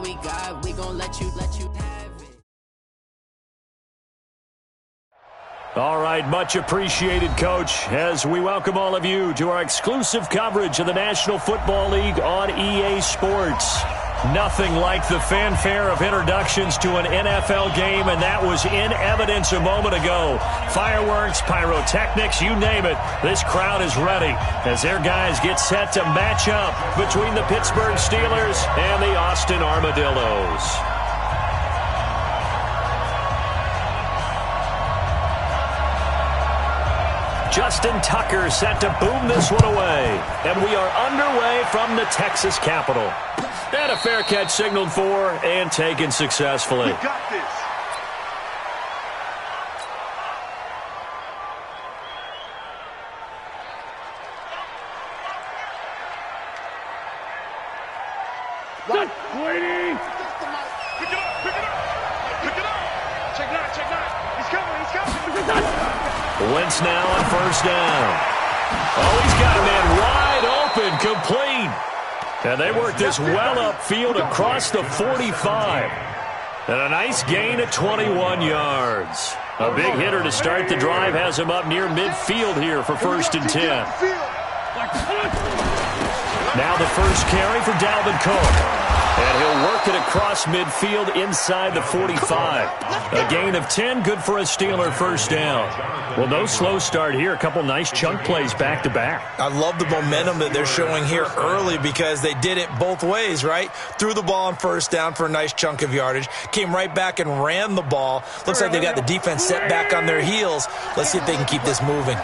all we got, we gon' let you have it. All right, much appreciated, Coach, as we welcome all of you to our exclusive coverage of the National Football League on EA Sports. Nothing like the fanfare of introductions to an NFL game, and that was in evidence a moment ago. Fireworks, pyrotechnics, you name it. This crowd is ready as their guys get set to match up between the Pittsburgh Steelers and the Austin Armadillos. Justin Tucker set to boom this one away. And we are underway from the Texas Capitol. And a fair catch signaled for and taken successfully. We got this. What? Waiting. Pick it up, pick it up. Pick it up. Check nine. He's coming. Wentz now on first down. Oh, he's got a man wide open, complete. And they work this well upfield across the 45. And a nice gain of 21 yards. A big hitter to start the drive has him up near midfield here for 1st and 10. Now the first carry for Dalvin Cook. And he'll work it across midfield inside the 45. A gain of 10, good for a Steeler first down. Well, no slow start here. A couple nice chunk plays back-to-back. I love the momentum that they're showing here early because they did it both ways, right? Threw the ball on first down for a nice chunk of yardage. Came right back and ran the ball. Looks like they got the defense set back on their heels. Let's see if they can keep this moving.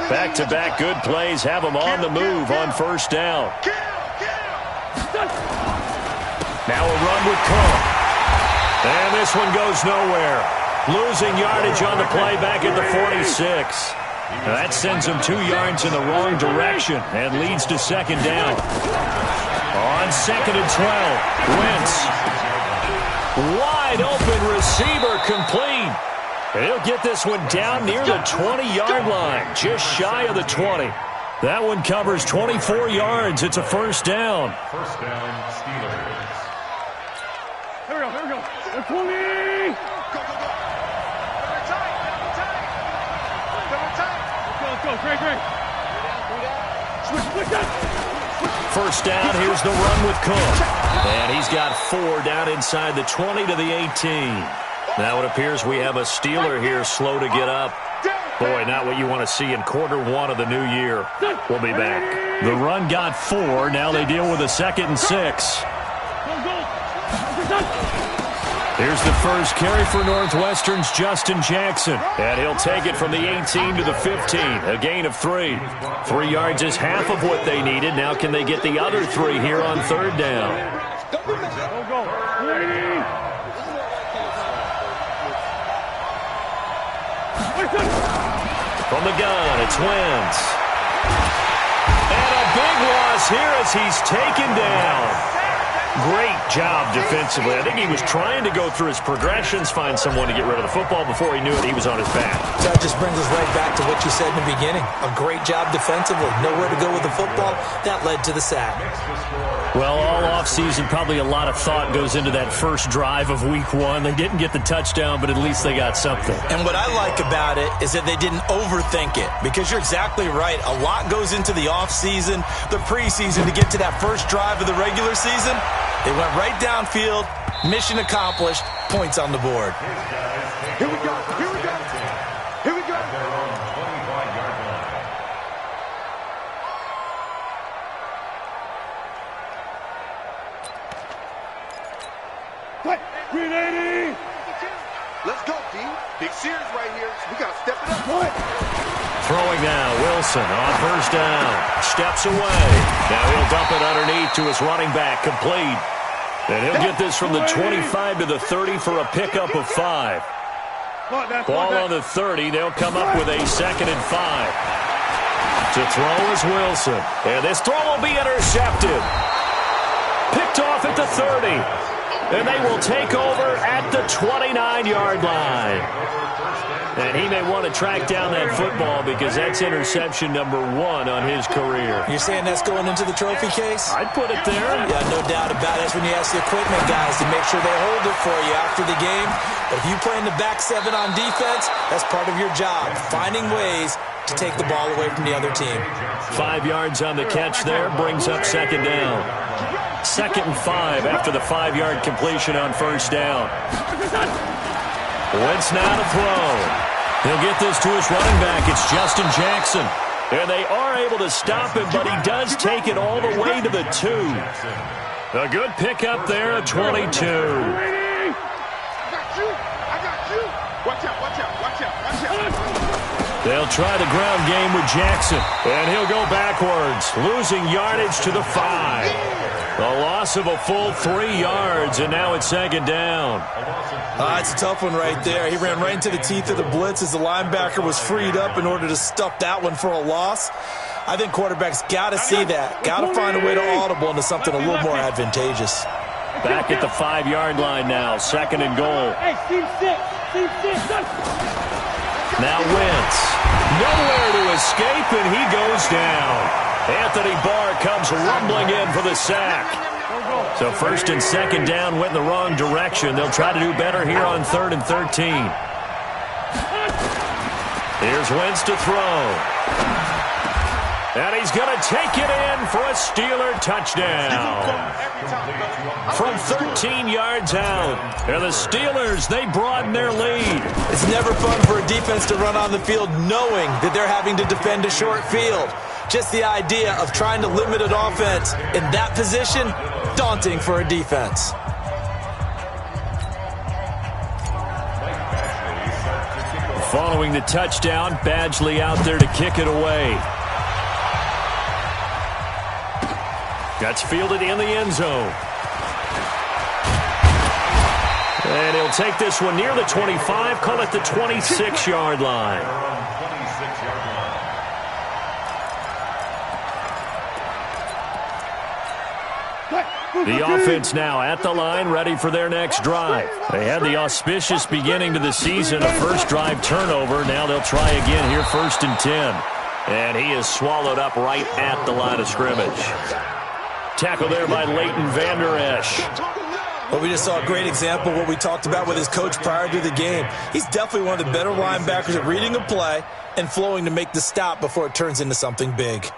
Back-to-back good plays have them on the move on first down. Now a run with Cook. And this one goes nowhere. Losing yardage on the play back at the 46. Now that sends them 2 yards in the wrong direction and leads to second down. On 2nd and 12, Wentz. Wide open receiver complete. And he'll get this one down near the 20-yard line, just shy of the 20. That one covers 24 yards. It's a first down. First down, Steelers. Here we go. 20. Go. Let's go. Great. Switch that. First down, here's the run with Cook. And he's got 4 down inside the 20 to the 18. Now it appears we have a Steeler here slow to get up. Boy, not what you want to see in quarter 1 of the new year. We'll be back. The run got 4. Now they deal with a 2nd and 6. Here's the first carry for Northwestern's Justin Jackson. And he'll take it from the 18 to the 15. A gain of 3. 3 yards is half of what they needed. Now can they get the other 3 here on 3rd down? Go. From the gun, it's Wentz. And a big loss here as he's taken down. Great job defensively. I think he was trying to go through his progressions, find someone to get rid of the football. Before he knew it, he was on his back. That just brings us right back to what you said in the beginning. A great job defensively. Nowhere to go with the football. That led to the sack. Well, all offseason, probably a lot of thought goes into that first drive of week 1. They didn't get the touchdown, but at least they got something. And what I like about it is that they didn't overthink it, because you're exactly right. A lot goes into the offseason, the preseason, to get to that first drive of the regular season. They went right downfield, mission accomplished, points on the board. Here we go. What? 380. Let's go, D. Big series right here. We got to step it up. What? Throwing now, Wilson on first down. Steps away. Now he'll dump it underneath to his running back, complete. And he'll get this from the 25 to the 30 for a pickup of 5. Ball on the 30. They'll come up with a 2nd and 5. To throw is Wilson. And this throw will be intercepted. Picked off at the 30. and they will take over at the 29-yard line. And he may want to track down that football because that's interception number 1 on his career. You're saying that's going into the trophy case? I'd put it there. Yeah, no doubt about it. That's when you ask the equipment guys to make sure they hold it for you after the game. But if you play in the back 7 on defense, that's part of your job, finding ways to take the ball away from the other team. 5 yards on the catch there brings up second down. 2nd and 5 after the 5-yard completion on first down. Wentz now to throw. He'll get this to his running back. It's Justin Jackson. And they are able to stop him, but he does take it all the way to the 2. A good pickup there at 22. I got you. Watch out, watch out, watch out, watch out. They'll try the ground game with Jackson. And he'll go backwards, losing yardage to the 5. A loss of a full 3 yards, and now it's second down. It's a tough one right there. He ran right into the teeth of the blitz as the linebacker was freed up in order to stuff that one for a loss. I think quarterbacks got to see that. Got to find a way to audible into something a little more advantageous. Back at the 5-yard line now, 2nd and goal. Hey, team 6. Now Wentz. Nowhere to escape, and he goes down. Anthony Barr comes rumbling in for the sack. So 1st and 2nd down went in the wrong direction. They'll try to do better here on 3rd and 13. Here's Wentz to throw. And he's going to take it in for a Steeler touchdown. From 13 yards out. And the Steelers, they broaden their lead. It's never fun for a defense to run on the field knowing that they're having to defend a short field. Just the idea of trying to limit an offense in that position, daunting for a defense. Following the touchdown, Badgley out there to kick it away. That's fielded in the end zone. And he'll take this one near the 25, call it the 26-yard line. The offense now at the line, ready for their next drive. They had the auspicious beginning to the season, a first drive turnover. Now they'll try again here, 1st and 10. And he is swallowed up right at the line of scrimmage. Tackle there by Leighton Vander Esch. Well, we just saw a great example of what we talked about with his coach prior to the game. He's definitely one of the better linebackers at reading a play and flowing to make the stop before it turns into something big.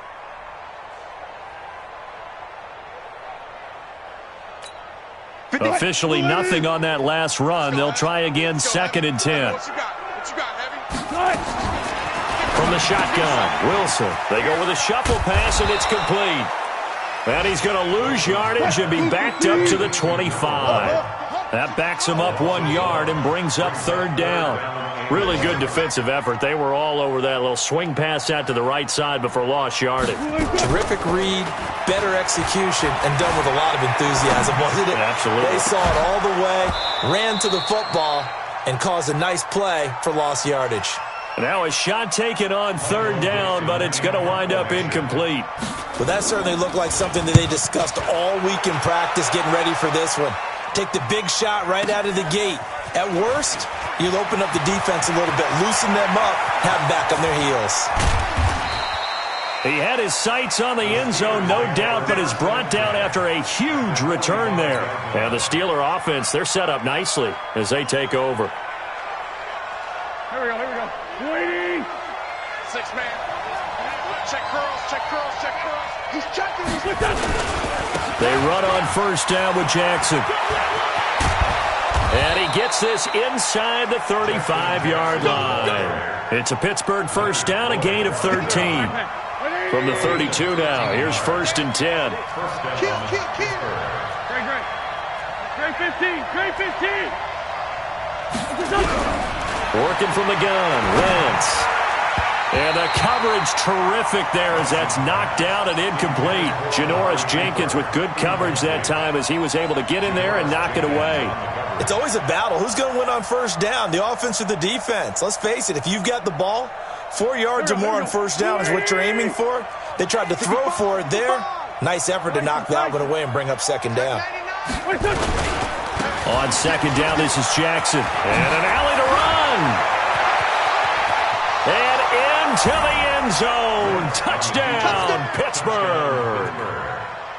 Officially nothing on that last run. They'll try again, 2nd and 10. From the shotgun, Wilson. They go with a shuffle pass, and it's complete. And he's going to lose yardage and be backed up to the 25. That backs him up 1 yard and brings up 3rd down. Really good defensive effort. They were all over that little swing pass out to the right side before lost yardage. Terrific read, better execution, and done with a lot of enthusiasm, wasn't it? Absolutely. They saw it all the way, ran to the football, and caused a nice play for lost yardage. Now a shot taken on 3rd down, but it's going to wind up incomplete. Well, that certainly looked like something that they discussed all week in practice getting ready for this one. Take the big shot right out of the gate. At worst, you'll open up the defense a little bit, loosen them up, have them back on their heels. He had his sights on the end zone, no doubt, but is brought down after a huge return there. And the Steeler offense, they're set up nicely as they take over. Here we go, here we go. 6-man. Check curls, check curls, check curls. He's checking, he's with us. They run on 1st down with Jackson. And he gets this inside the 35-yard line. It's a Pittsburgh 1st down, a gain of 13. From the 32 now, here's 1st and 10. Kill. Great 15. Working from the gun, Wentz. And the coverage terrific there as that's knocked down and incomplete. Janoris Jenkins with good coverage that time as he was able to get in there and knock it away. It's always a battle. Who's going to win on 1st down, the offense or the defense? Let's face it, if you've got the ball, 4 yards or more on 1st down is what you're aiming for. They tried to throw for it there. Nice effort to knock that one away and bring up 2nd down. On second down, this is Jackson. And an alley to run. And into the end zone. Touchdown, Pittsburgh.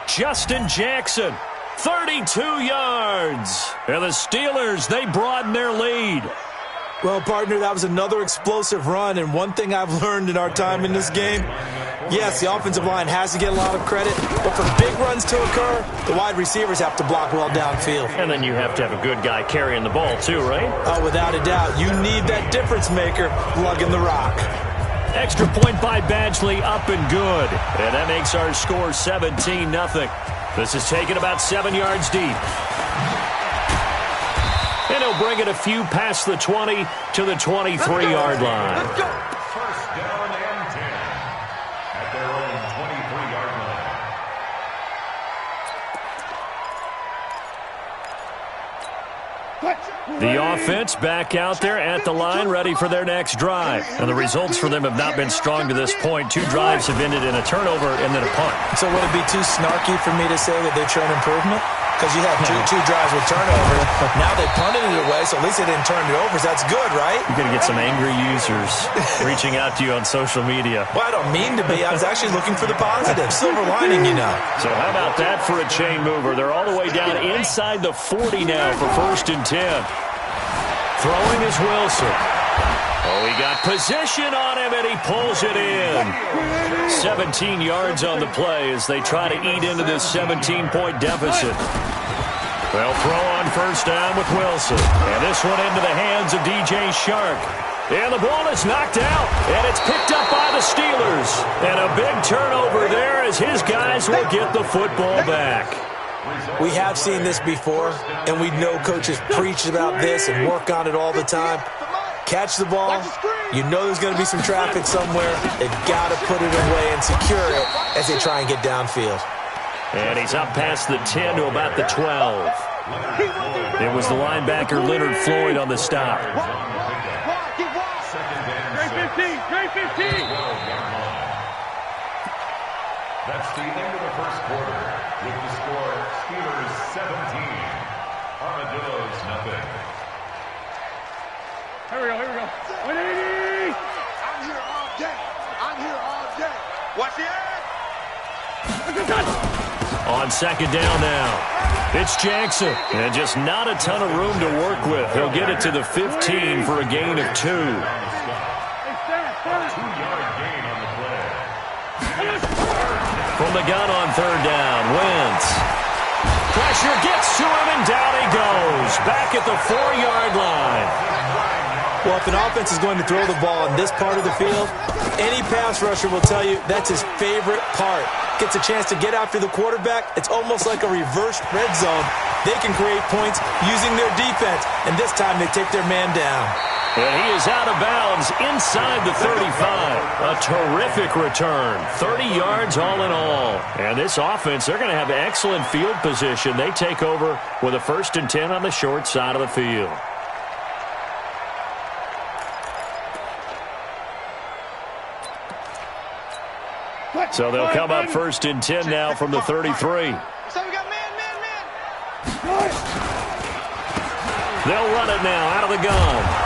Justin Jackson, 32 yards. And the Steelers, they broaden their lead. Well, partner, that was another explosive run, and one thing I've learned in our time in this game, yes, the offensive line has to get a lot of credit, but for big runs to occur, the wide receivers have to block well downfield. And then you have to have a good guy carrying the ball too, right? Oh, without a doubt. You need that difference maker lugging the rock. Extra point by Badgley, up and good. And that makes our score 17-0. This is taken about 7 yards deep. And he'll bring it a few past the 20 to the 23-yard line. Let's go. First down and 10 at their own 23-yard line. The offense back out there at the line, ready for their next drive. And the results for them have not been strong to this point. 2 drives have ended in a turnover and then a punt. So would it be too snarky for me to say that they've shown improvement? Because you had two drives with turnovers. Now they punted it away, so at least they didn't turn it over. So that's good, right? You're going to get some angry users reaching out to you on social media. Well, I don't mean to be. I was actually looking for the positive. Silver lining, you know. So how about that for a chain mover? They're all the way down inside the 40 now for 1st and 10. Throwing is Wilson. Oh, he got position on him, and he pulls it in. 17 yards on the play as they try to eat into this 17-point deficit. They'll throw on 1st down with Wilson. And this one into the hands of DJ Shark. And the ball is knocked out, and it's picked up by the Steelers. And a big turnover there as his guys will get the football back. We have seen this before, and we know coaches preach about this and work on it all the time. Catch the ball. You know there's going to be some traffic somewhere. They've got to put it away and secure it as they try and get downfield. And he's up past the 10 to about the 12. It was the linebacker Leonard Floyd on the stop. Great 15. That's the end of the first quarter with the score Steelers 17, Armadillos nothing. Here we go. 180. I'm here all day. Watch the ass. On second down now, it's Jackson. And just not a ton of room to work with. He'll get it to the 15 for a gain of 2. 2-yard gain on the play. From the gun on 3rd down, Wentz. Pressure gets to him, and down he goes. Back at the 4-yard line. Well, if an offense is going to throw the ball in this part of the field, any pass rusher will tell you that's his favorite part. Gets a chance to get after the quarterback. It's almost like a reverse red zone. They can create points using their defense, and this time they take their man down. And he is out of bounds inside the 35. A terrific return. 30 yards all in all. And this offense, they're going to have excellent field position. They take over with a 1st and 10 on the short side of the field. So they'll come up 1st and 10 now from the 33. So we got man. They'll run it now out of the gun.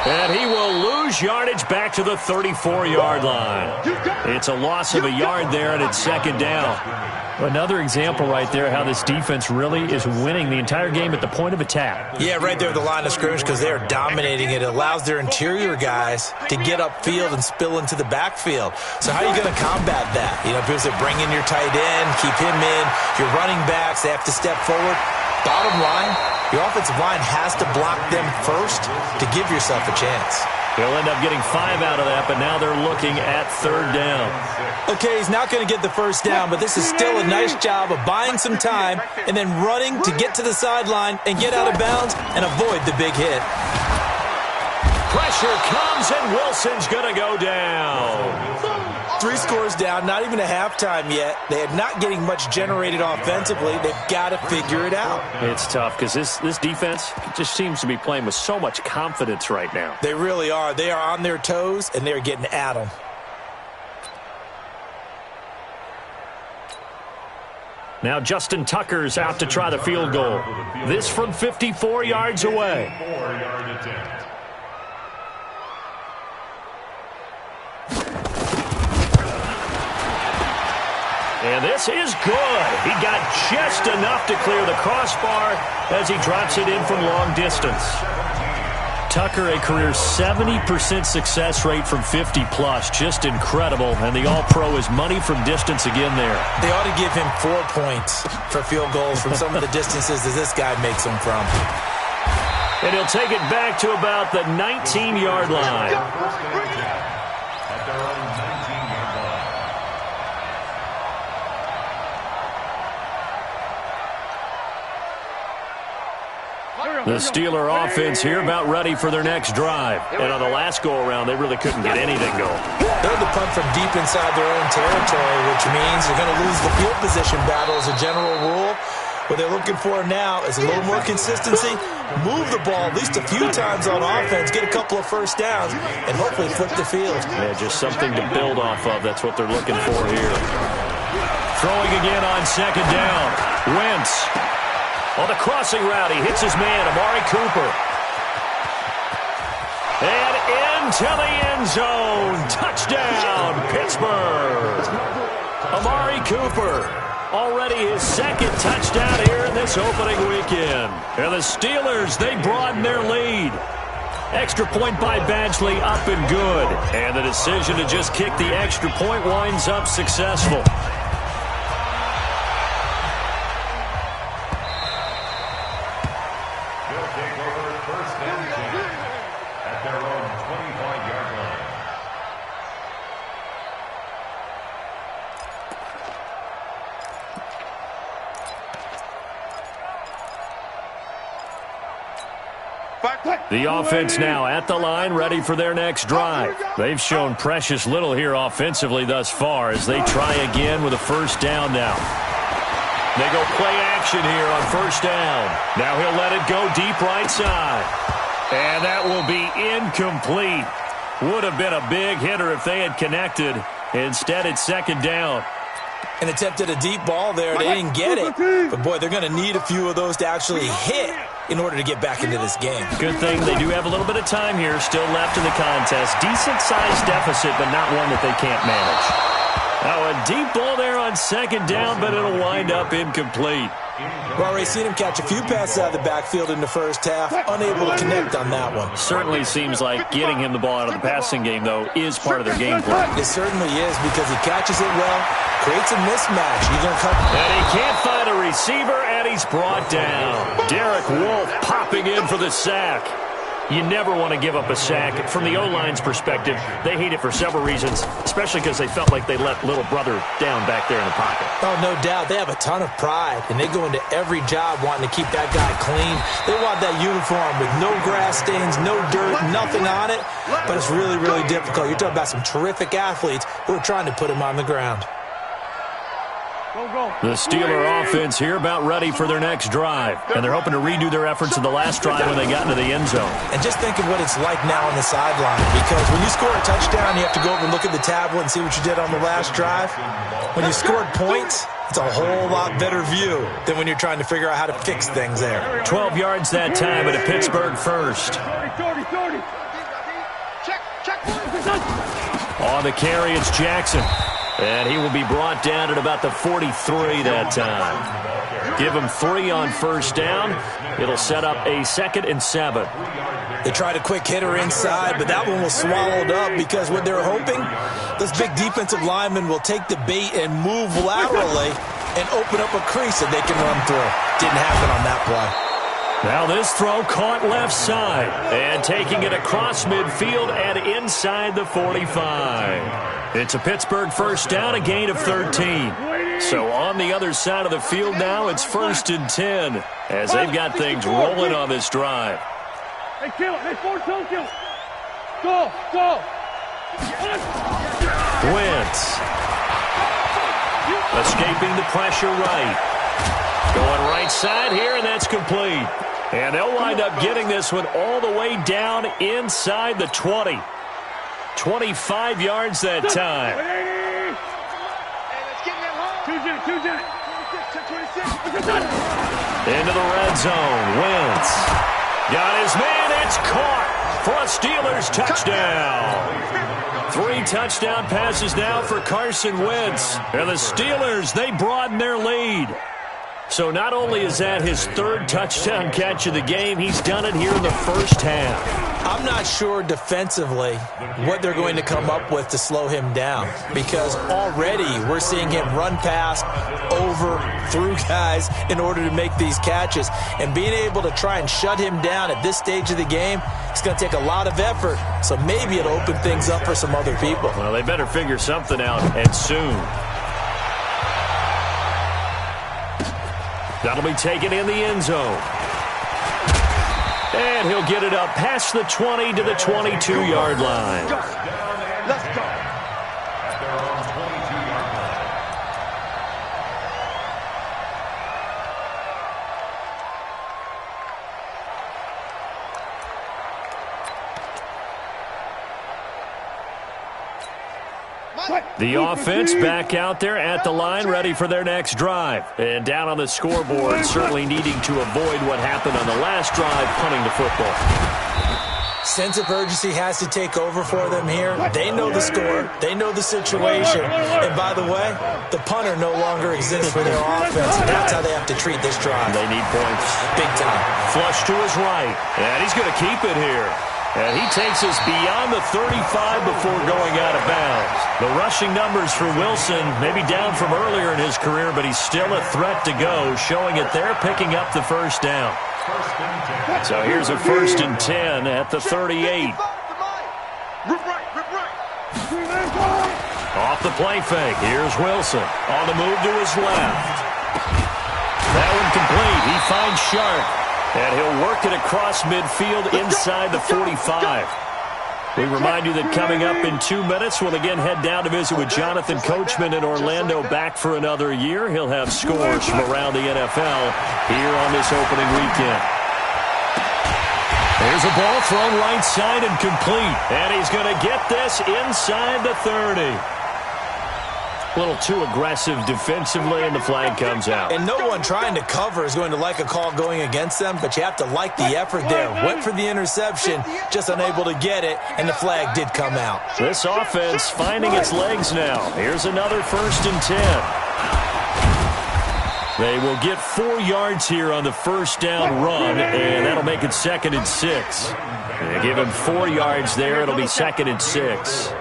And he will lose yardage back to the 34-yard line. It's a loss of a yard there, and it's 2nd down. Another example right there how this defense really is winning the entire game at the point of attack. Yeah, right there at the line of scrimmage because they're dominating it. It allows their interior guys to get upfield and spill into the backfield. So how are you going to combat that? You know, people say bring in your tight end, keep him in. Your running backs, they have to step forward. Bottom line, your offensive line has to block them first to give yourself a chance. They'll end up getting 5 out of that, but now they're looking at 3rd down. Okay, he's not going to get the 1st down, but this is still a nice job of buying some time and then running to get to the sideline and get out of bounds and avoid the big hit. Pressure comes, and Wilson's going to go down. 3 scores down, not even a halftime yet. They are not getting much generated offensively. They've got to figure it out. It's tough because this defense just seems to be playing with so much confidence right now. They really are. They are on their toes, and they're getting at them. Now Justin Tucker's out to try the field goal. This from 54 yards away. 4-yard attempt. And this is good. He got just enough to clear the crossbar as he drops it in from long distance. Tucker, a career 70% success rate from 50-plus. Just incredible. And the All-Pro is money from distance again there. They ought to give him 4 points for field goals from some of the distances that this guy makes them from. And he'll take it back to about the 19-yard line. At their own 19-yard line. The Steeler offense here about ready for their next drive. And on the last go-around, they really couldn't get anything going. They're the punt from deep inside their own territory, which means they're going to lose the field position battle as a general rule. What they're looking for now is a little more consistency, move the ball at least a few times on offense, get a couple of first downs, and hopefully flip the field. Yeah, just something to build off of. That's what they're looking for here. Throwing again on second down. Wentz. On the crossing route, he hits his man, Amari Cooper. And into the end zone. Touchdown, Pittsburgh. Amari Cooper. Already his second touchdown here in this opening weekend. And the Steelers, they broaden their lead. Extra point by Badgley, up and good. And the decision to just kick the extra point winds up successful. They'll take over first and 10 at their own 25-yard line. The offense now at the line, ready for their next drive. They've shown precious little here offensively thus far as they try again with a first down now. They go play action here on first down. Now he'll let it go deep right side. And that will be incomplete. Would have been a big hitter if they had connected. Instead, it's second down. And attempted a deep ball there. They didn't get it. But, boy, they're going to need a few of those to actually hit in order to get back into this game. Good thing they do have a little bit of time here still left in the contest. Decent-sized deficit, but not one that they can't manage. Now, a deep ball there on second down, but it'll wind up incomplete. We've already seen him catch a few passes out of the backfield in the first half. Unable to connect on that one. Certainly seems like getting him the ball out of the passing game, though, is part of their game plan. It certainly is because he catches it well, creates a mismatch. And he can't find a receiver, and he's brought down. Derek Wolfe popping in for the sack. You never want to give up a sack. From the O-line's perspective, they hate it for several reasons, especially because they felt like they let little brother down back there in the pocket. Oh, no doubt. They have a ton of pride, and they go into every job wanting to keep that guy clean. They want that uniform with no grass stains, no dirt, nothing on it, but it's really, really difficult. You're talking about some terrific athletes who are trying to put him on the ground. The Steeler offense here about ready for their next drive. And they're hoping to redo their efforts in the last drive when they got into the end zone. And just think of what it's like now on the sideline. Because when you score a touchdown, you have to go over and look at the tablet and see what you did on the last drive. When you scored points, it's a whole lot better view than when you're trying to figure out how to fix things there. 12 yards that time at a Pittsburgh first. On the carry, it's Jackson. And he will be brought down at about the 43 that time. Give him 3 on first down. It'll set up a 2nd and 7. They tried a quick hitter inside, but that one was swallowed up because what they're hoping, those big defensive linemen will take the bait and move laterally and open up a crease that they can run through. Didn't happen on that play. Now this throw caught left side. And taking it across midfield and inside the 45. It's a Pittsburgh first down, a gain of 13. So on the other side of the field now, it's 1st and 10 as they've got things rolling on this drive. Hey, kill it. Hey, force, don't kill it. Go. Wentz. Escaping the pressure right. Going right side here, and that's complete. And they'll wind up getting this one all the way down inside the 20. 25 yards that time. Hey, let's get them home. Choose it. Into the red zone. Wentz. Got his man. It's caught for a Steelers touchdown. 3 touchdown passes now for Carson Wentz. And the Steelers, they broaden their lead. So not only is that his 3rd touchdown catch of the game, he's done it here in the first half. I'm not sure defensively what they're going to come up with to slow him down, because already we're seeing him run past, over, through guys in order to make these catches. And being able to try and shut him down at this stage of the game, it's going to take a lot of effort. So maybe it'll open things up for some other people. Well, they better figure something out, and soon. That'll be taken in the end zone. And he'll get it up past the 20 to the 22-yard line. Let's go. At their own 22-yard line. The offense back out there at the line, ready for their next drive. And down on the scoreboard, certainly needing to avoid what happened on the last drive, punting the football. Sense of urgency has to take over for them here. They know the score. They know the situation. And by the way, the punter no longer exists for their offense. That's how they have to treat this drive. They need points. Big time. Flush to his right. And he's going to keep it here. And he takes us beyond the 35 before going out of bounds. The rushing numbers for Wilson maybe down from earlier in his career, but he's still a threat to go, showing it there, picking up the first down. So here's a 1st and 10 at the 38. Off the play fake. Here's Wilson on the move to his left. That one complete. He finds Sharp. And he'll work it across midfield inside the 45. We remind you that coming up in 2 minutes, we'll again head down to visit with Jonathan Coachman in Orlando, back for another year. He'll have scores from around the NFL here on this opening weekend. There's a ball thrown right side and complete. And he's going to get this inside the 30. A little too aggressive defensively, and the flag comes out. And no one trying to cover is going to like a call going against them, but you have to like the effort there. Went for the interception, just unable to get it, and the flag did come out. This offense finding its legs now. Here's another 1st and 10. They will get 4 yards here on the first down run, and that'll make it 2nd and 6. They give him 4 yards there. It'll be 2nd and 6.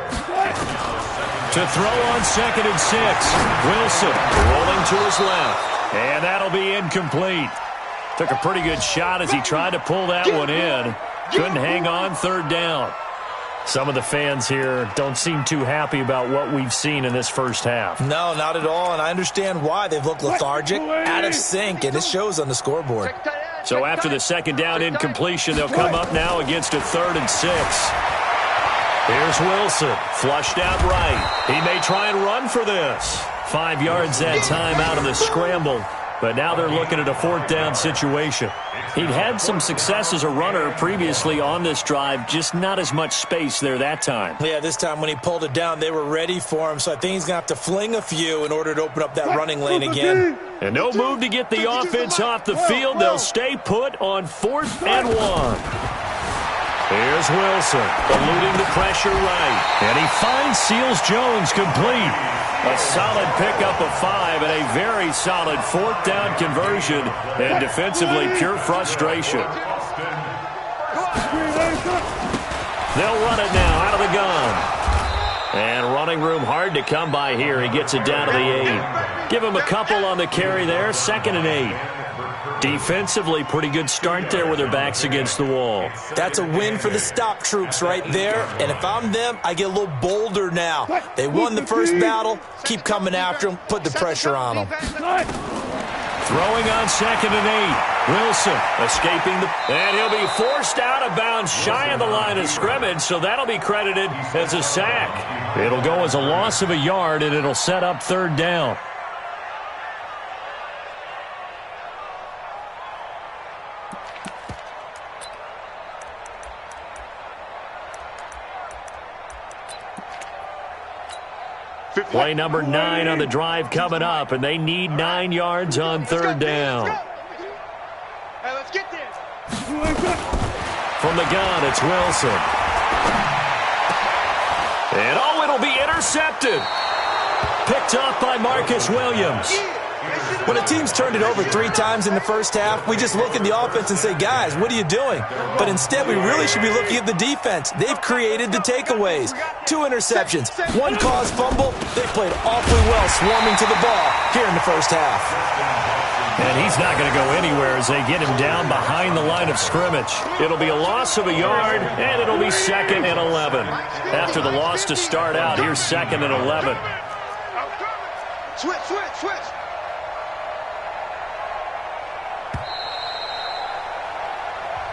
To throw on 2nd and 6. Wilson rolling to his left. And that'll be incomplete. Took a pretty good shot as he tried to pull that one in. Couldn't hang on 3rd down. Some of the fans here don't seem too happy about what we've seen in this first half. No, not at all, and I understand why. They've looked lethargic, out of sync, and it shows on the scoreboard. So after the 2nd down incompletion, they'll come up now against a 3rd and 6. Here's Wilson, flushed out right. He may try and run for this. 5 yards that time out of the scramble, but now they're looking at a 4th down situation. He'd had some success as a runner previously on this drive, just not as much space there that time. Yeah, this time when he pulled it down, they were ready for him, so I think he's going to have to fling a few in order to open up that running lane again. And no move to get the offense off the field. They'll stay put on 4th and 1. Here's Wilson, eluding the pressure right. And he finds Seals-Jones complete. A solid pickup of 5 and a very solid 4th down conversion. And defensively, pure frustration. They'll run it now out of the gun. And running room hard to come by here. He gets it down to the 8. Give him a couple on the carry there. 2nd and 8. Defensively, pretty good start there with their backs against the wall. That's a win for the stop troops right there. And if I'm them, I get a little bolder now. They won the first battle. Keep coming after them. Put the pressure on them. Throwing on 2nd and 8. Wilson escaping and he'll be forced out of bounds shy of the line of scrimmage, so that'll be credited as a sack. It'll go as a loss of a yard, and it'll set up 3rd down. Play number 9 on the drive coming up, and they need 9 yards on third down. Hey, let's get this. From the gun, it's Wilson. And oh, it'll be intercepted. Picked up by Marcus Williams. When a team's turned it over 3 times in the first half, we just look at the offense and say, guys, what are you doing? But instead, we really should be looking at the defense. They've created the takeaways. 2 interceptions, 1 caused fumble. They played awfully well swarming to the ball here in the first half. And he's not going to go anywhere as they get him down behind the line of scrimmage. It'll be a loss of a yard, and it'll be 2nd and 11. After the loss to start out, here's 2nd and 11. Switch.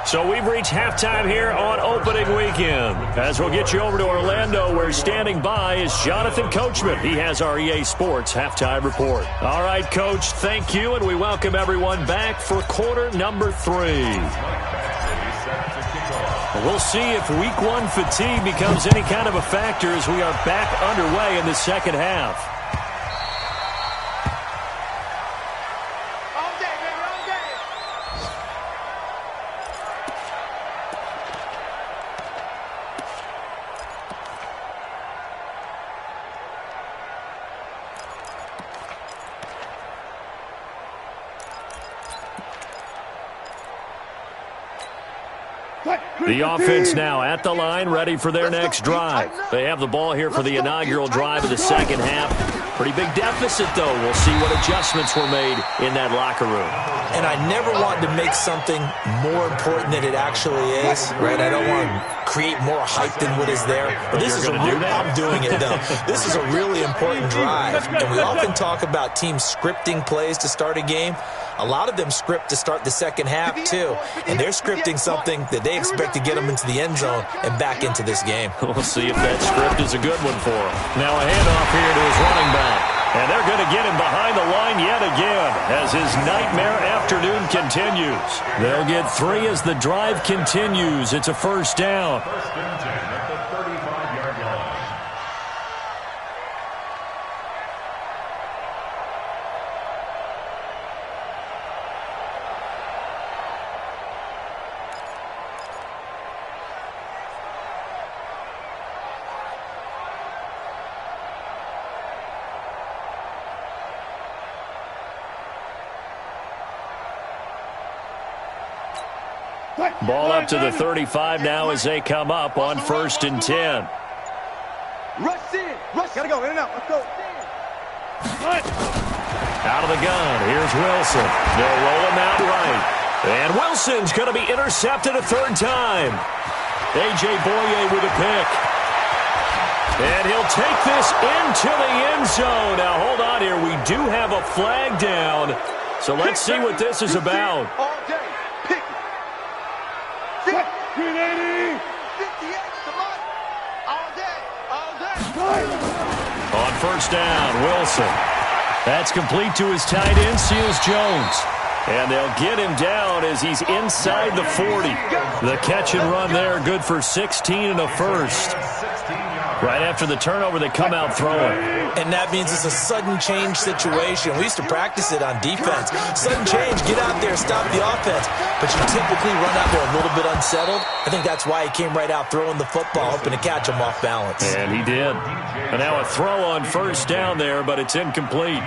So we've reached halftime here on opening weekend. As we'll get you over to Orlando, where standing by is Jonathan Coachman. He has our EA Sports halftime report. All right, Coach, thank you, and we welcome everyone back for quarter number 3. We'll see if week 1 fatigue becomes any kind of a factor as we are back underway in the second half. The offense now at the line, ready for their next drive. They have the ball here for the inaugural drive of the second half. Pretty big deficit, though. We'll see what adjustments were made in that locker room. And I never want to make something more important than it actually is, right? I don't want to create more hype than what is there. But this is I'm doing it, though. This is a really important drive. And we often talk about teams scripting plays to start a game. A lot of them script to start the second half, too. And they're scripting something that they expect to get them into the end zone and back into this game. We'll see if that script is a good one for him. Now a handoff here to his running back. And they're going to get him behind the line yet again as his nightmare afternoon continues. They'll get 3 as the drive continues. It's a first down. First and 10 at the 35-yard line. Ball up to the 35 now as they come up on 1st and 10. Rush in. Gotta go. In and out. Let's go. Out of the gun. Here's Wilson. They'll roll him out right. And Wilson's going to be intercepted a 3rd time. A.J. Boye with a pick. And he'll take this into the end zone. Now, hold on here. We do have a flag down. So let's see what this is about. All day. Pick it. 380. 58. Come on. All day. On 1st down, Wilson. That's complete to his tight end, Seals Jones. And they'll get him down as he's inside the 40. The catch and run there, good for 16 and a first. Right after the turnover, they come out throwing. And that means it's a sudden change situation. We used to practice it on defense. Sudden change, get out there, stop the offense. But you typically run out there a little bit unsettled. I think that's why he came right out throwing the football, hoping to catch him off balance. And he did. And now a throw on 1st down there, but it's incomplete.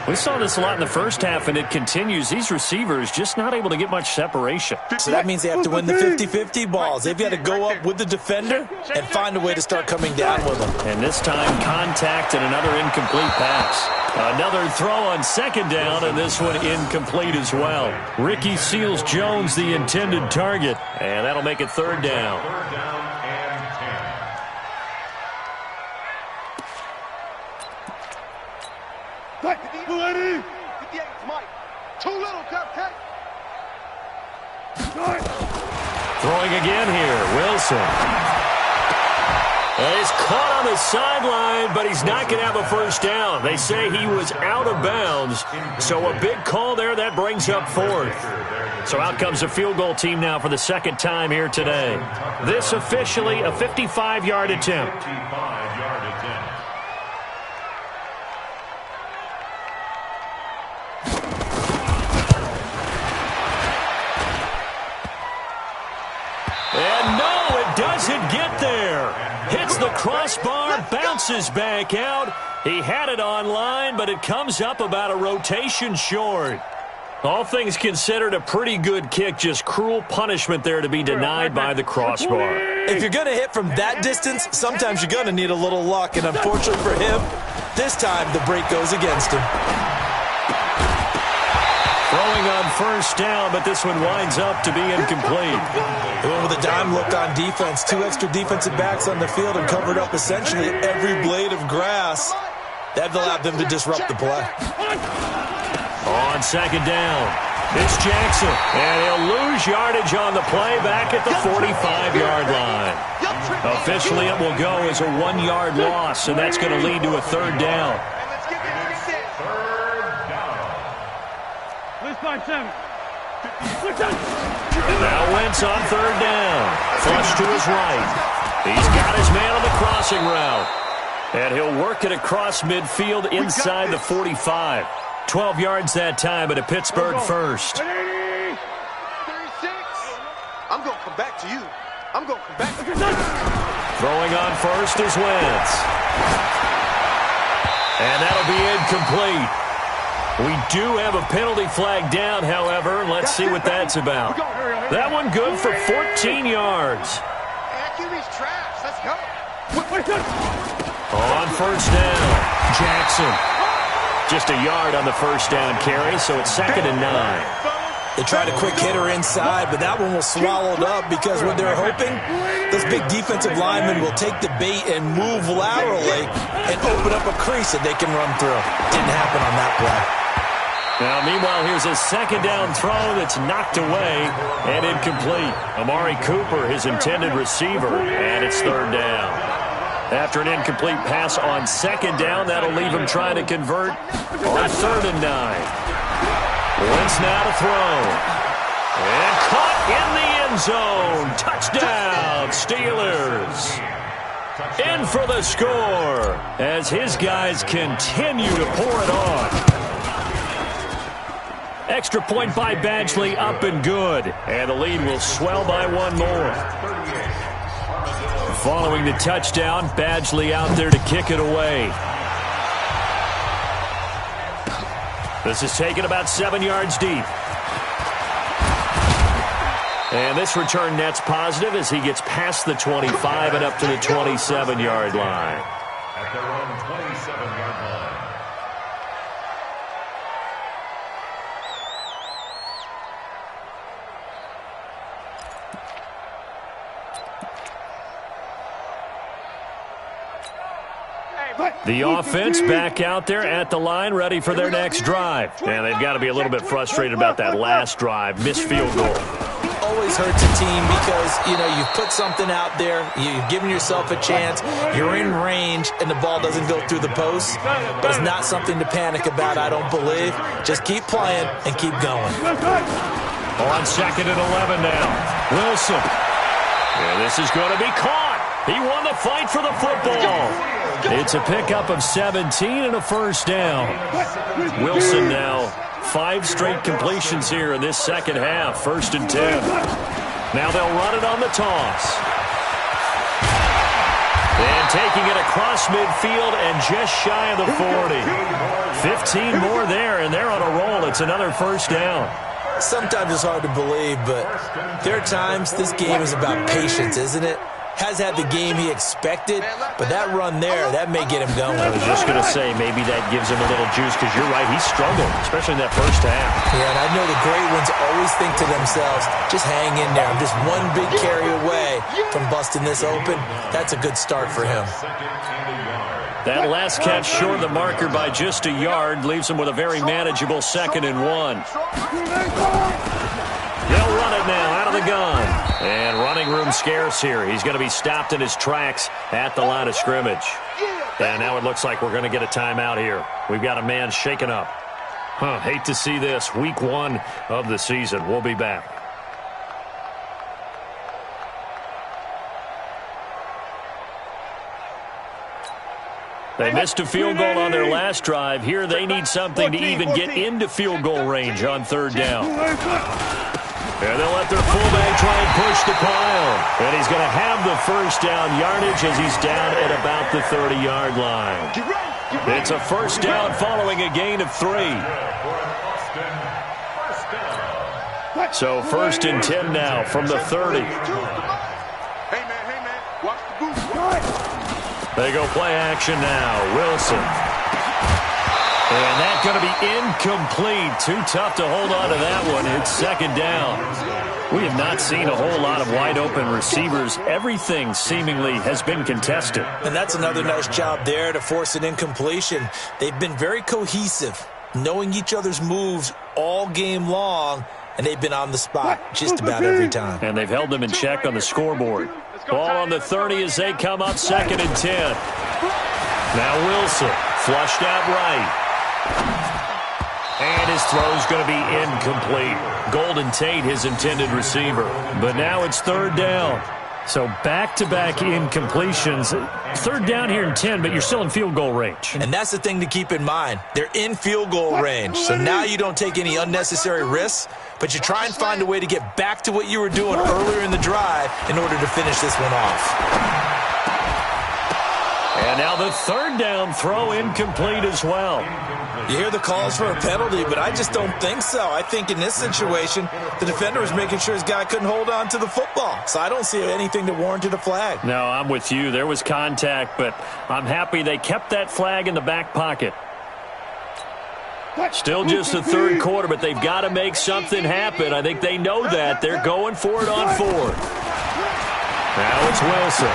We saw this a lot in the first half, and it continues. These receivers just not able to get much separation. So that means they have to win the 50-50 balls. They've got to go up with the defender and find a way to start coming down with them. And this time, contact and another incomplete pass. Another throw on 2nd down, and this one incomplete as well. Ricky Seals-Jones, the intended target, and that'll make it 3rd down. 3rd down and 10. 58, Mike. Too little, cupcake. Throwing again here, Wilson. And he's caught on the sideline, but he's not going to have a 1st down. They say he was out of bounds, so a big call there. That brings up 4th. So out comes the field goal team now for the 2nd time here today. This officially a 55-yard attempt. 55-yard attempt. doesn't get there. Hits the crossbar, bounces back out. He had it online, but it comes up about a rotation short. All things considered, a pretty good kick, just cruel punishment there to be denied by the crossbar. If you're going to hit from that distance, sometimes you're going to need a little luck, and unfortunately for him, this time the break goes against him. Throwing on first down, but this one winds up to be incomplete. They went with a dime look on defense. 2 extra defensive backs on the field and covered up essentially every blade of grass. That allowed them to disrupt the play. On second down, it's Jackson, and he'll lose yardage on the play back at the 45-yard line. Officially, it will go as a 1-yard loss, and that's going to lead to a third down. And now Wentz on third down. Flush to his right. He's got his man on the crossing route. And he'll work it across midfield inside the 45. 12 yards that time, but a Pittsburgh first. 36. I'm going to come back to you. I'm going to come back to you. Throwing on first is Wentz. And that'll be incomplete. We do have a penalty flag down, however. Let's see what that's about. That one good for 14 yards. QB's trash. Let's go. On first down, Jackson. Just a yard on the first down carry, so it's 2nd and 9. They tried a quick hitter inside, but that one was swallowed up because what they're hoping, those big defensive linemen will take the bait and move laterally and open up a crease that they can run through. Didn't happen on that play. Now, meanwhile, here's a second down throw that's knocked away and incomplete. Amari Cooper, his intended receiver, and it's third down. After an incomplete pass on second down, that'll leave him trying to convert on 3rd and 9. Wentz now to throw. And caught in the end zone. Touchdown, Steelers. In for the score as his guys continue to pour it on. Extra point by Badgley, up and good. And the lead will swell by one more. Following the touchdown, Badgley out there to kick it away. This is taken about 7 yards deep. And this return net's positive as he gets past the 25 and up to the 27-yard line. At their own 27-yard line. The offense back out there at the line, ready for their next drive. And they've got to be a little bit frustrated about that last drive, missed field goal. Always hurts a team because, you've put something out there, you've given yourself a chance, you're in range, and the ball doesn't go through the post. But it's not something to panic about, I don't believe. Just keep playing and keep going. On 2nd and 11 now. Wilson. And this is going to be caught. He won the fight for the football. It's a pickup of 17 and a first down. Wilson now 5 straight completions here in this second half. 1st and 10. Now they'll run it on the toss. And taking it across midfield and just shy of the 40. 15 more there, and they're on a roll. It's another first down. Sometimes it's hard to believe, but there are times this game is about patience, isn't it? Has had the game he expected, but that run there, that may get him going. I was just going to say, maybe that gives him a little juice, because you're right, he struggled, especially in that first half. Yeah, and I know the great ones always think to themselves, just hang in there. I'm just one big carry away from busting this open. That's a good start for him. That last catch short of the marker by just a yard leaves him with a very manageable 2nd and 1. They'll run it now out of the gun. And running room scarce here. He's going to be stopped in his tracks at the line of scrimmage. And now it looks like we're going to get a timeout here. We've got a man shaken up. Hate to see this. Week 1 of the season. We'll be back. They missed a field goal on their last drive. Here they need something to even get into field goal range on 3rd down. And they'll let their fullback try and push the pile. And he's going to have the first down yardage as he's down at about the 30-yard line. It's a first down following a gain of 3. So first and 10 now from the 30. Hey, man, watch the booth. They go play action now. Wilson. And that's going to be incomplete. Too tough to hold on to that one. It's second down. We have not seen a whole lot of wide-open receivers. Everything seemingly has been contested. And that's another nice job there to force an incompletion. They've been very cohesive, knowing each other's moves all game long, and they've been on the spot just about every time. And they've held them in check on the scoreboard. Ball on the 30 as they come up second and 10. Now Wilson, flushed out right. And his throw's going to be incomplete. Golden Tate, his intended receiver. But now it's third down. So back-to-back incompletions. Third down here in 10, but you're still in field goal range. And that's the thing to keep in mind. They're in field goal range. So now you don't take any unnecessary risks, but you try and find a way to get back to what you were doing earlier in the drive in order to finish this one off. And now the third down throw incomplete as well. You hear the calls for a penalty, but I just don't think so. I think in this situation, the defender was making sure his guy couldn't hold on to the football. So I don't see anything that warranted a flag. No, I'm with you. There was contact, but I'm happy they kept that flag in the back pocket. Still just the third quarter, but they've got to make something happen. I think they know that. They're going for it on fourth. Now it's Wilson.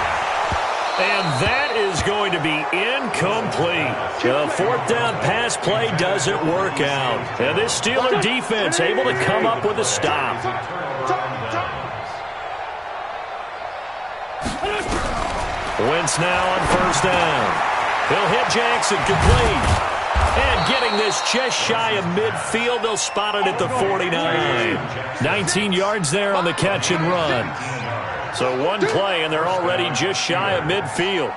And that is going to be incomplete. The fourth down pass play doesn't work out. And this Steeler defense able to come up with a stop. Wentz now on first down. He'll hit Jackson complete. And getting this just shy of midfield, they'll spot it at the 49. 19 yards there on the catch and run. So one play, and they're already just shy of midfield.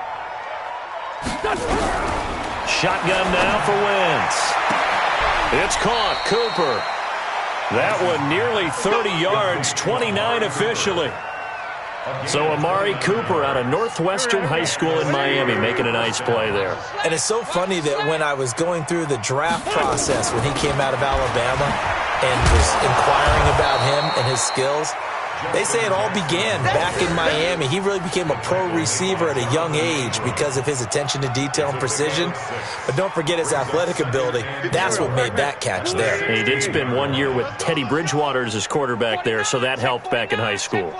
Shotgun now for Wentz. It's caught. Cooper. That one nearly 30 yards, 29 officially. So Amari Cooper out of Northwestern High School in Miami making a nice play there. And it's so funny that when I was going through the draft process when he came out of Alabama and was inquiring about him and his skills, they say it all began back in Miami. He really became a pro receiver at a young age because of his attention to detail and precision. But don't forget his athletic ability. That's what made that catch there. He did spend 1 year with Teddy Bridgewater as his quarterback there, so that helped back in high school.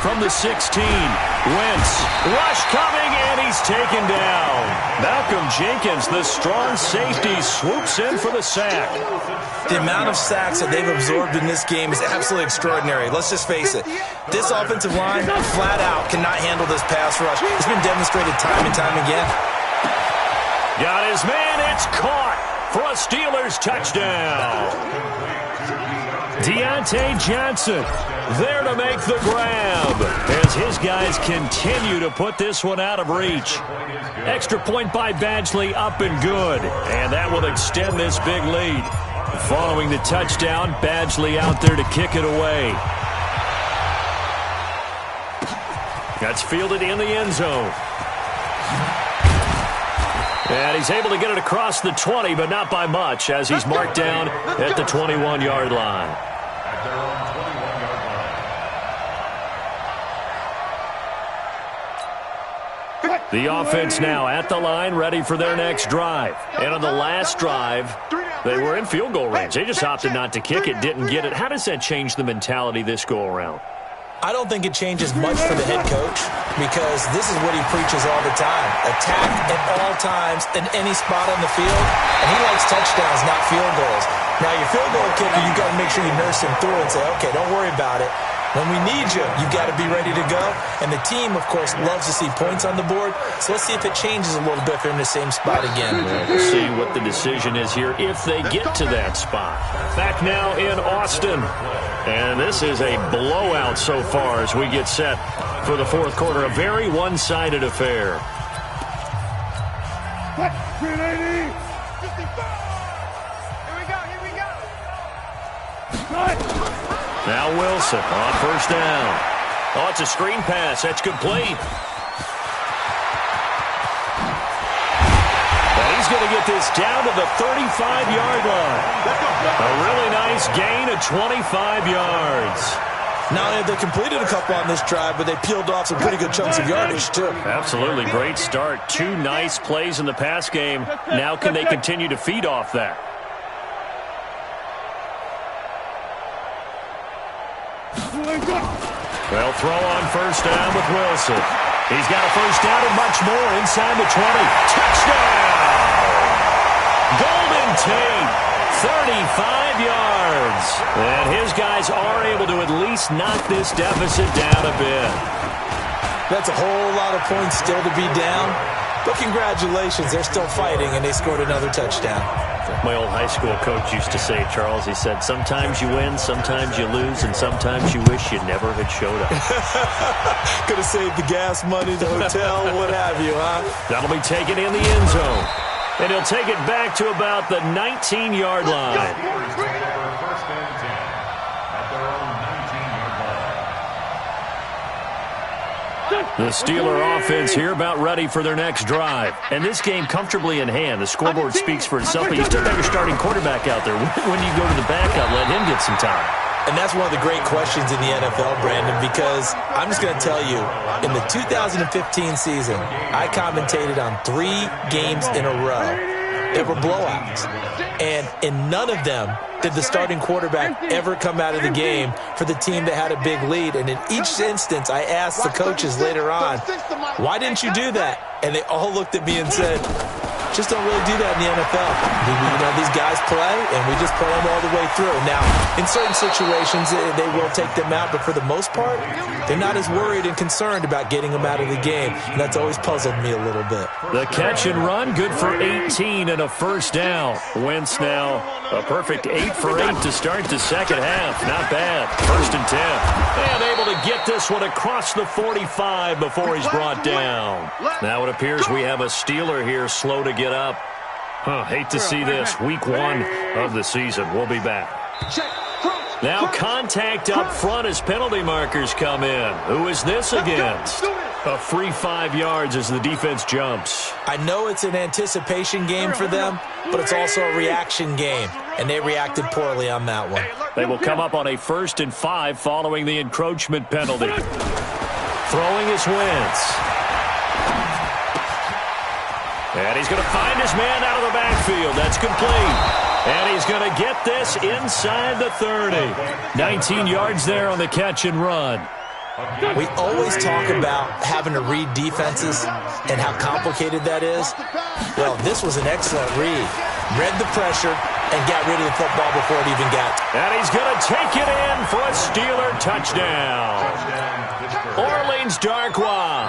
From the 16, Wentz, rush coming, and he's taken down. Malcolm Jenkins, the strong safety, swoops in for the sack. The amount of sacks that they've absorbed in this game is absolutely extraordinary. Let's just face it. This offensive line, flat out, cannot handle this pass rush. It's been demonstrated time and time again. Got his man, it's caught for a Steelers touchdown. Deontay Johnson there to make the grab as his guys continue to put this one out of reach. Extra point by Badgley, up and good. And that will extend this big lead. Following the touchdown, Badgley out there to kick it away. That's fielded in the end zone. And he's able to get it across the 20, but not by much, as he's marked down at the 21-yard line. The offense now at the line, ready for their next drive. And on the last drive, they were in field goal range. They just opted not to kick it, didn't get it. How does that change the mentality this go-around? I don't think it changes much for the head coach because this is what he preaches all the time. Attack at all times in any spot on the field, and he likes touchdowns, not field goals. Now, your field goal kicker, you've got to make sure you nurse him through and say, okay, don't worry about it. When we need you, you've got to be ready to go. And the team, of course, loves to see points on the board. So let's see if it changes a little bit if they're in the same spot again. We'll see what the decision is here if they get to that spot. Back now in Austin. And this is a blowout so far as we get set for the fourth quarter. A very one-sided affair. 380. 55. Here we go. Now Wilson on first down. Oh, it's a screen pass. That's complete. And he's going to get this down to the 35-yard line. A really nice gain of 25 yards. Not only have they completed a couple on this drive, but they peeled off some pretty good chunks of yardage, too. Absolutely great start. 2 nice plays in the pass game. Now can they continue to feed off that? They'll throw on first down with Wilson. He's got a first down and much more inside the 20. Touchdown! Golden Tate, 35 yards. And his guys are able to at least knock this deficit down a bit. That's a whole lot of points still to be down. But congratulations, they're still fighting, and they scored another touchdown. My old high school coach used to say, Charles, he said, sometimes you win, sometimes you lose, and sometimes you wish you never had showed up. Could have saved the gas money, the hotel, what have you, huh? That'll be taken in the end zone. And he'll take it back to about the 19-yard line. First and 10 at their own 19-yard line. The Steeler offense here about ready for their next drive. And this game comfortably in hand. The scoreboard speaks for itself, but you still got your starting quarterback out there. When you go to the backup, let him get some time. And that's one of the great questions in the NFL, Brandon, because I'm just going to tell you, in the 2015 season, I commentated on 3 games in a row. They were blowouts. And in none of them did the starting quarterback ever come out of the game for the team that had a big lead. And in each instance, I asked the coaches later on, why didn't you do that? And they all looked at me and said, just don't really do that in the NFL. You know, these guys play, and we just play them all the way through. Now, in certain situations, they will take them out, but for the most part, they're not as worried and concerned about getting them out of the game, and that's always puzzled me a little bit. The catch and run, good for 18 and a first down. Wentz now a perfect 8 for 8 to start the second half. Not bad. First and 10. And able to get this one across the 45 before he's brought down. Now it appears we have a Steeler here slow to get up. Hate to see this. Week 1 of the season. We'll be back. Now contact up front as penalty markers come in. Who is this against? A free 5 yards as the defense jumps. I know it's an anticipation game for them, but it's also a reaction game, and they reacted poorly on that one. They will come up on a 1st and 5 following the encroachment penalty. Throwing is Wentz. And he's going to find his man out of the backfield. That's complete. And he's going to get this inside the 30. 19 yards there on the catch and run. We always talk about having to read defenses and how complicated that is. Well, this was an excellent read. Read the pressure and got rid of the football before it even got. And he's going to take it in for a Steeler touchdown. Orleans Darkwa,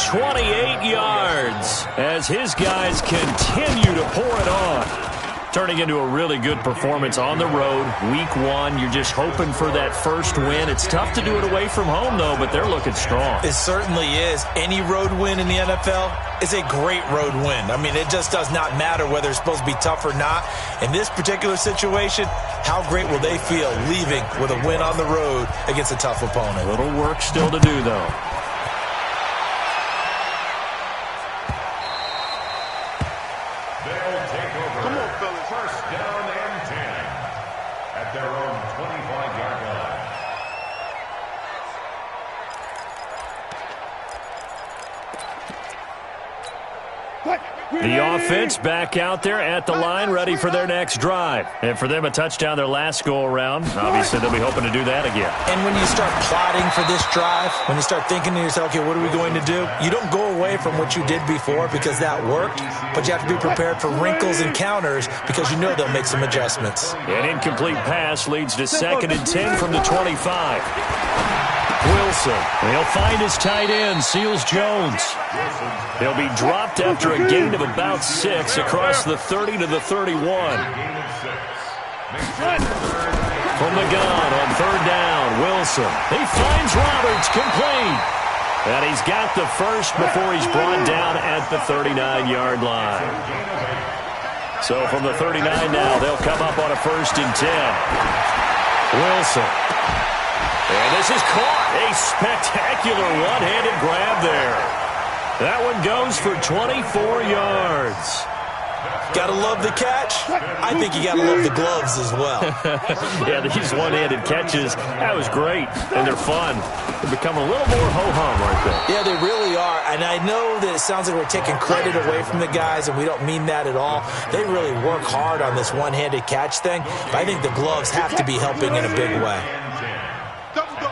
28 yards as his guys continue to pour it on. Turning into a really good performance on the road. Week 1, you're just hoping for that first win. It's tough to do it away from home, though, but they're looking strong. It certainly is. Any road win in the NFL is a great road win. I mean, it just does not matter whether it's supposed to be tough or not. In this particular situation, how great will they feel leaving with a win on the road against a tough opponent? A little work still to do, though. First down and 10 at their own 25-yard line. The offense back out there at the line, ready for their next drive. And for them, a touchdown their last go-around. Obviously, they'll be hoping to do that again. And when you start plotting for this drive, when you start thinking to yourself, okay, what are we going to do? You don't go away from what you did before because that worked, but you have to be prepared for wrinkles and counters because you know they'll make some adjustments. An incomplete pass leads to 2nd and 10 from the 25. Wilson, he'll find his tight end, Seals Jones. He'll be dropped after a gain of about 6 across the 30 to the 31. From the gun on 3rd down, Wilson. He finds Roberts, complete. And he's got the first before he's brought down at the 39-yard line. So from the 39 now, they'll come up on a 1st and 10. Wilson. And this is caught. A spectacular one-handed grab there. That one goes for 24 yards. Gotta love the catch. I think you gotta love the gloves as well. Yeah, these one-handed catches, that was great. And they're fun. They become a little more ho-hum right there. Yeah, they really are. And I know that it sounds like we're taking credit away from the guys, and we don't mean that at all. They really work hard on this one-handed catch thing. But I think the gloves have to be helping in a big way. Double go.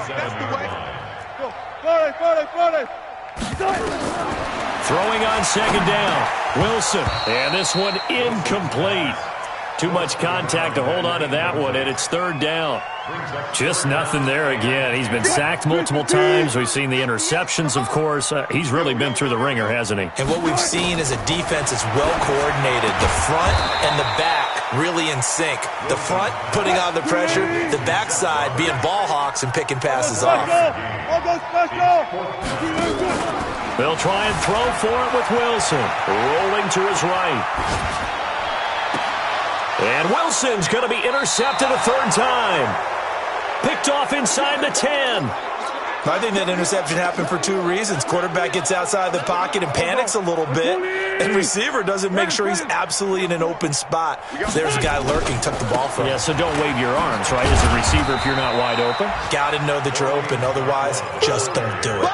That's the way. Go. Throwing on second down. Wilson. And this one incomplete. Too much contact to hold on to that one, and it's third down. Just nothing there again. He's been sacked multiple times. We've seen the interceptions, of course. He's really been through the ringer, hasn't he? And what we've seen is a defense that's well-coordinated. The front and the back really in sync. The front putting on the pressure. The backside being ball hawks and picking passes off. They'll try and throw for it with Wilson. Rolling to his right. And Wilson's going to be intercepted a third time. Picked off inside the 10. I think that interception happened for two reasons. Quarterback gets outside the pocket and panics a little bit, and receiver doesn't make sure he's absolutely in an open spot. There's a guy lurking, took the ball from him. Yeah, so don't wave your arms, right, as a receiver if you're not wide open. Got to know that you're open. Otherwise, just don't do it.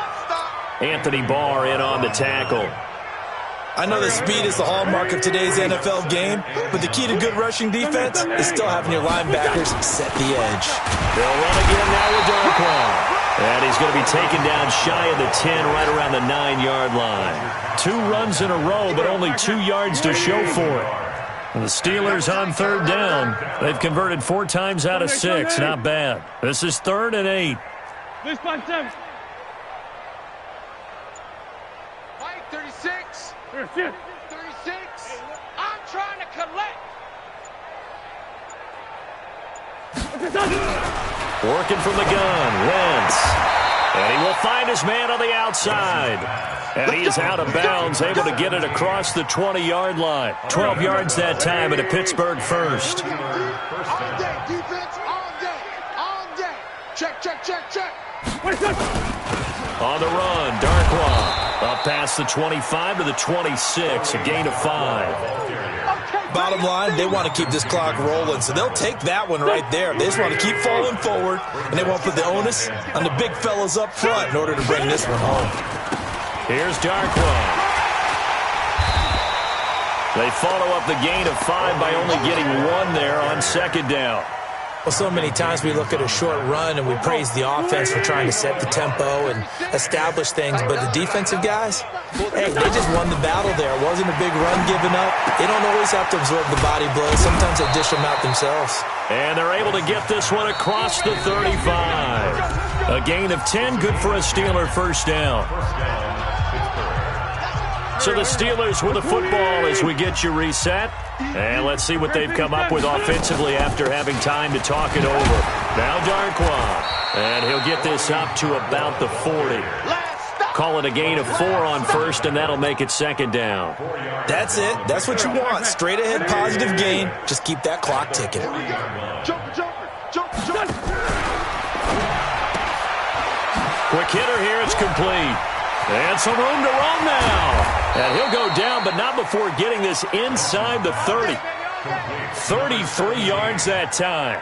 Anthony Barr in on the tackle. I know that speed is the hallmark of today's NFL game, but the key to good rushing defense is still having your linebackers set the edge. They'll run again now with Darkwan. And he's going to be taken down shy of the 10, right around the 9-yard line. 2 runs in a row, but only 2 yards to show for it. And the Steelers on third down. They've converted 4 times out of 6. Not bad. This is 3rd and 8. Mike, 36. 36. I'm trying to collect. Working from the gun, Wentz. And he will find his man on the outside. And he is out of bounds, able to get it across the 20-yard line. 12 yards that time, and a Pittsburgh first. All day, defense, all day. Check. On the run, Darkwan. Up past the 25 to the 26, a gain of 5. Bottom line, they want to keep this clock rolling, so they'll take that one right there. They just want to keep falling forward, and they won't put the onus on the big fellas up front in order to bring this one home. Here's Darkwan. They follow up the gain of 5 by only getting 1 there on second down. Well, so many times we look at a short run and we praise the offense for trying to set the tempo and establish things, but the defensive guys, hey, they just won the battle there. It wasn't a big run given up. They don't always have to absorb the body blows. Sometimes they dish them out themselves. And they're able to get this one across the 35. A gain of 10, good for a Steeler first down. So the Steelers with the football as we get you reset. And let's see what they've come up with offensively after having time to talk it over. Now Darkwan. And he'll get this up to about the 40. Call it a gain of 4 on first, and that'll make it second down. That's it. That's what you want. Straight ahead positive gain. Just keep that clock ticking. Jump. Quick hitter here. It's complete. And some room to run now. And he'll go down, but not before getting this inside the 30. 33 yards that time.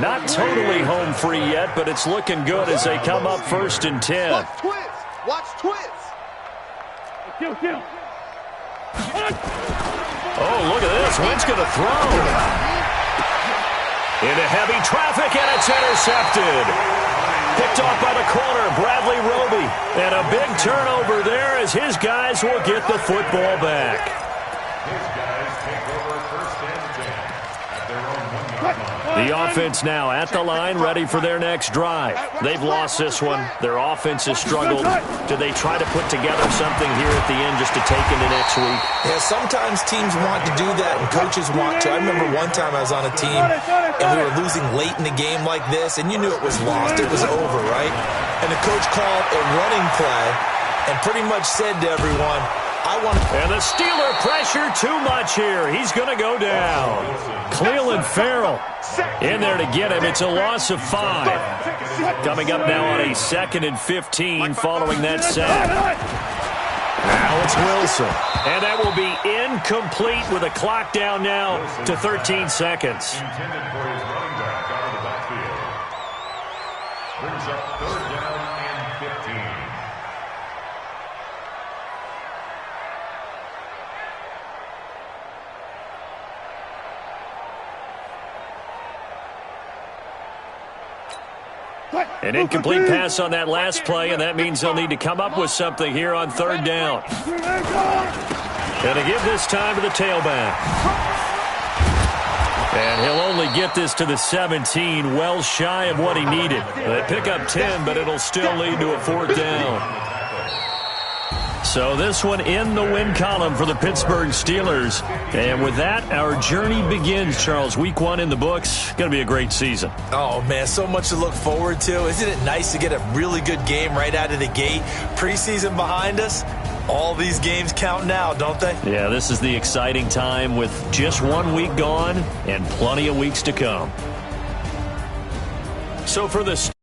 Not totally home free yet, but it's looking good as they come up 1st and 10. Watch twist. Oh, look at this. Wentz going to throw. Into heavy traffic, and it's intercepted. Picked off by the corner, Bradley Roby. And a big turnover there as his guys will get the football back. His guys take over 1st and 10 at their own 1-yard line. The offense now at the line, ready for their next drive. They've lost this one. Their offense has struggled. Do they try to put together something here at the end just to take into next week? Yeah, sometimes teams want to do that and coaches want to. I remember one time I was on a team and we were losing late in the game like this, and you knew it was lost. It was over, right? And the coach called a running play and pretty much said to everyone, I want to... And the Steeler pressure too much here. He's going to go down. Cleveland Farrell in there to get him. It's a loss of 5. Coming up now on a 2nd and 15 following that sack. Now it's Wilson. And that will be incomplete with a clock down now to 13 seconds. Intended for his running back out of the backfield. Brings up 3rd down and 15. An incomplete pass on that last play, and that means they'll need to come up with something here on 3rd down. And to give this time to the tailback. And he'll only get this to the 17, well shy of what he needed. They pick up 10, but it'll still lead to a 4th down. So this one in the win column for the Pittsburgh Steelers. And with that, our journey begins, Charles. Week 1 in the books. Going to be a great season. Oh, man, so much to look forward to. Isn't it nice to get a really good game right out of the gate? Preseason behind us. All these games count now, don't they? Yeah, this is the exciting time with just 1 week gone and plenty of weeks to come. So for the